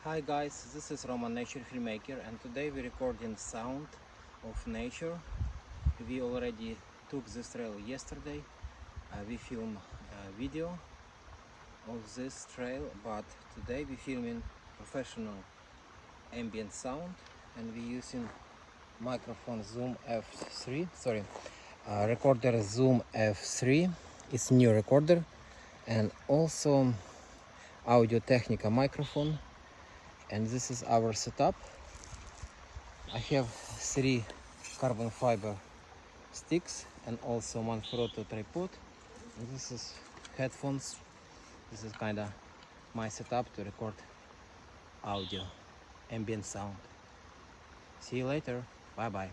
Hi guys, this is Roman, nature filmmaker, and today we're recording sound of nature. We already took this trail yesterday. We filmed a video of this trail, but today we're filming professional ambient sound, and we're using microphone Zoom F3. Recorder Zoom F3. It's new recorder, and also Audio Technica microphone. And this is our setup. I have 3 carbon fiber sticks and also Manfrotto tripod. And this is headphones. This is kinda my setup to record audio, ambient sound. See you later. Bye bye.